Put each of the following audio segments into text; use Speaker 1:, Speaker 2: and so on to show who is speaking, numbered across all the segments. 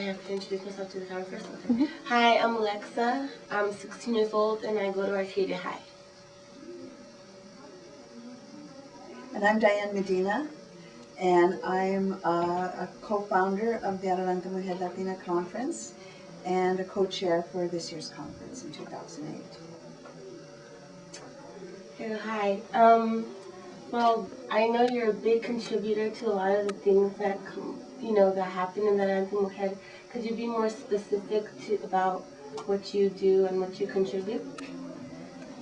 Speaker 1: have to introduce myself to the camera first. Okay. Hi, I'm Alexa. I'm 16 years old and I go to Arcadia High.
Speaker 2: And I'm Diane Medina, and I'm a co-founder of the Adelante Mujer Latina conference and a co-chair for this year's conference in 2008.
Speaker 1: Hi. Well, I know you're a big contributor to a lot of the things that that happen in the Adelante Mujer. Could you be more specific about what you do and what you contribute?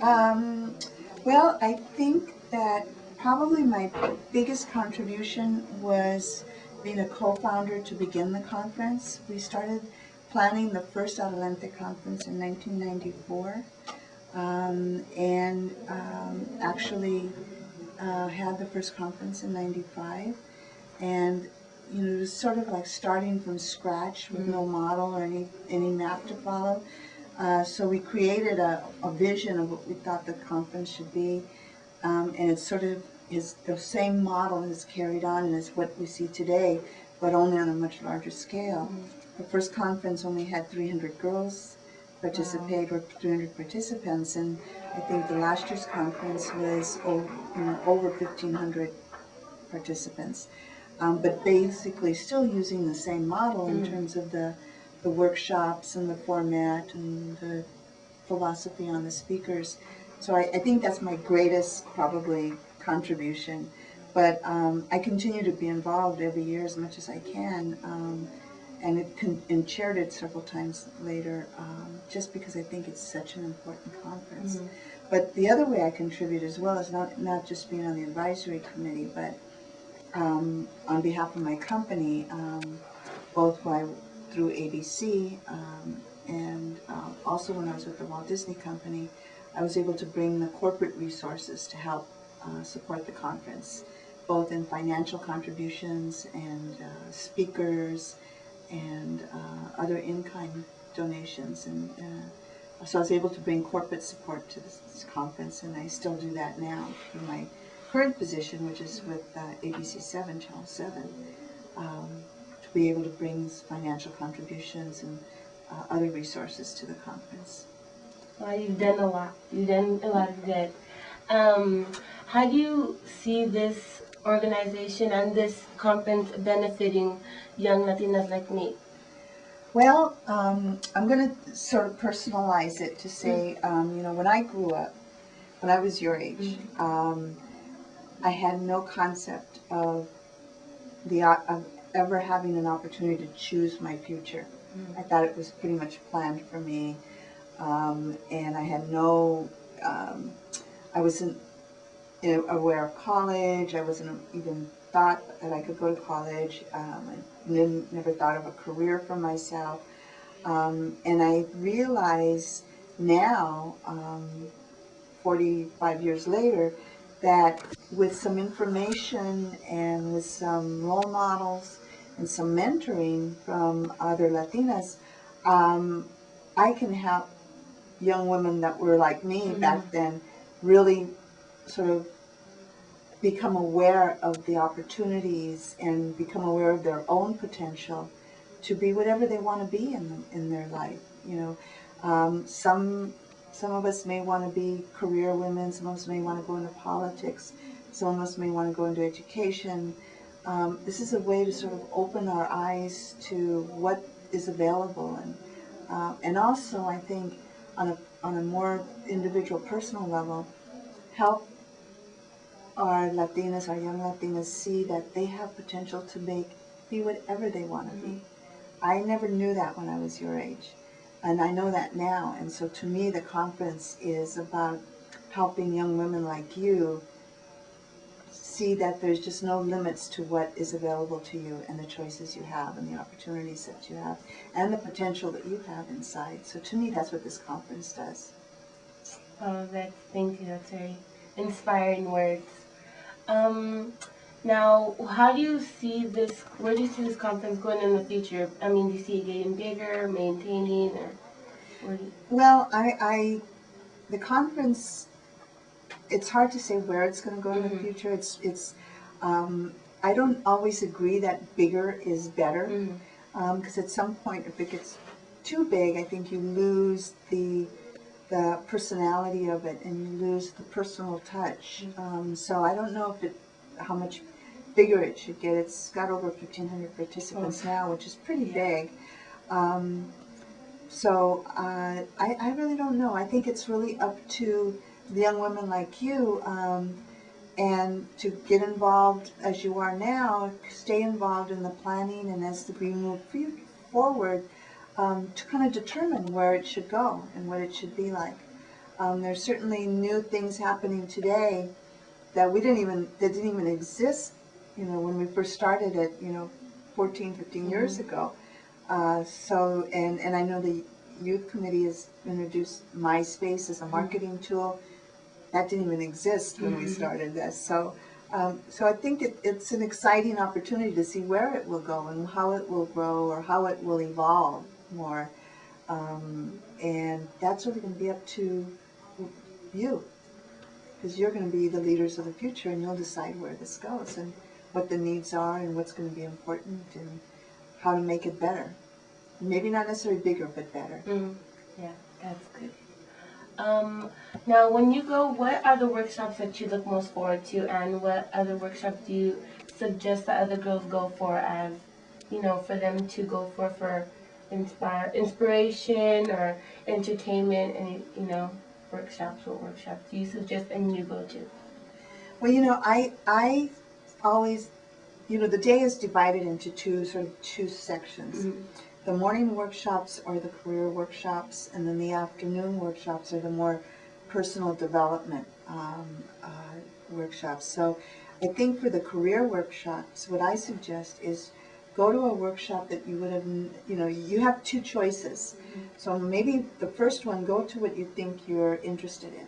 Speaker 2: Well, I think that probably my biggest contribution was being a co-founder to begin the conference. We started planning the first Adelante conference in 1994, and actually had the first conference in 95. And it was sort of like starting from scratch with no model or any map to follow. So we created a vision of what we thought the conference should be, and it's sort of the same model is carried on and is what we see today, but only on a much larger scale. The first conference only had 300 girls participate, or 300 participants, and I think the last year's conference was over 1,500 participants, but basically still using the same model in terms of the workshops and the format and the philosophy on the speakers. So I think that's my greatest probably contribution. But I continue to be involved every year as much as I can, and chaired it several times later, just because I think it's such an important conference. But the other way I contribute as well is not just being on the advisory committee, but on behalf of my company, both through ABC and also when I was with the Walt Disney Company, I was able to bring the corporate resources to help support the conference, both in financial contributions and speakers and other in-kind donations. And so I was able to bring corporate support to this conference, and I still do that now through my current position, which is with ABC 7, Channel 7, to be able to bring financial contributions and other resources to the conference.
Speaker 1: Well, you've done a lot. You've done a lot of good. How do you see this organization and this conference benefiting young Latinas like me?
Speaker 2: Well, I'm going to sort of personalize it to say, when I grew up, when I was your age, I had no concept of ever having an opportunity to choose my future. I thought it was pretty much planned for me, and I had I wasn't aware of college. I wasn't even thought that I could go to college. I never thought of a career for myself, and I realize now, 45 years later, that with some information and with some role models and some mentoring from other Latinas, I can help young women that were like me back then really sort of become aware of the opportunities and become aware of their own potential to be whatever they want to be in their life. Some of us may want to be career women, some of us may want to go into politics, some of us may want to go into education. This is a way to sort of open our eyes to what is available, and also I think on a more individual, personal level, help our Latinas, our young Latinas, see that they have potential to be whatever they want to be. I never knew that when I was your age, and I know that now. And so to me, the conference is about helping young women like you see that there's just no limits to what is available to you and the choices you have and the opportunities that you have and the potential that you have inside. So to me, that's what this conference does.
Speaker 1: Oh, thank you. That's very inspiring words. Now, how do you see this? Where do you see this conference going in the future? I mean, do you see it getting bigger, maintaining, or?
Speaker 2: Well, the conference, it's hard to say where it's going to go in the future. I don't always agree that bigger is better. because at some point, if it gets too big, I think you lose the personality of it, and you lose the personal touch. So I don't know how much bigger it should get. It's got over 1,500 participants now, which is pretty big. I really don't know. I think it's really up to the young women like you, and to get involved as you are now, stay involved in the planning, and as we move forward, to kind of determine where it should go and what it should be like. There's certainly new things happening today that didn't even exist, when we first started it, 14, 15 years ago. And I know the youth committee has introduced MySpace as a marketing tool. That didn't even exist when we started this. So I think it's an exciting opportunity to see where it will go and how it will grow or how it will evolve more. And that's really going to be up to you, because you're going to be the leaders of the future, and you'll decide where this goes and what the needs are and what's going to be important and how to make it better. Maybe not necessarily bigger, but better.
Speaker 1: Yeah, that's good. Now, when you go, what are the workshops that you look most forward to, and what other workshops do you suggest that other girls go for, as for them to go for inspiration or entertainment, and workshops? What workshops do you suggest and you go to?
Speaker 2: Well, I always, the day is divided into two sections. The morning workshops are the career workshops, and then the afternoon workshops are the more personal development workshops. So I think for the career workshops, what I suggest is go to a workshop that you would have, you have two choices. So maybe the first one, go to what you think you're interested in.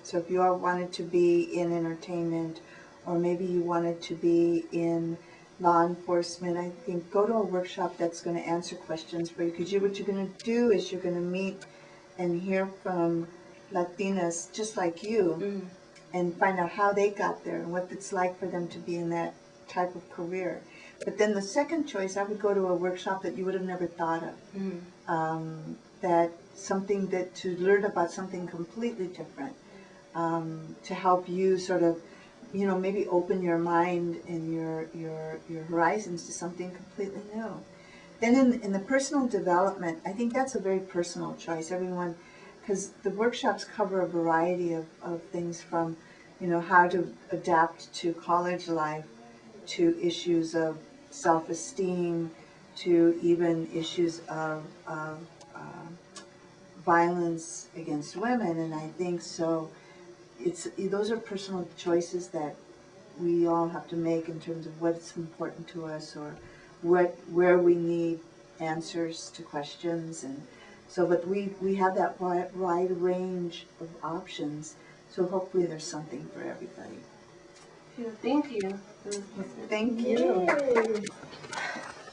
Speaker 2: So if you wanted to be in entertainment, or maybe you wanted to be in law enforcement, I think go to a workshop that's going to answer questions for you, because what you're going to do is you're going to meet and hear from Latinas just like you, and find out how they got there and what it's like for them to be in that type of career. But then the second choice, I would go to a workshop that you would have never thought of, to learn about something completely different, to help you sort of maybe open your mind and your horizons to something completely new. Then in the personal development, I think that's a very personal choice. Everyone, because the workshops cover a variety of things, from how to adapt to college life, to issues of self-esteem, to even issues of violence against women. And I think so. Those are personal choices that we all have to make in terms of what's important to us, or where we need answers to questions. And so, but we have that wide range of options. So hopefully there's something for everybody.
Speaker 1: Thank you.
Speaker 2: Thank you.
Speaker 1: Yay.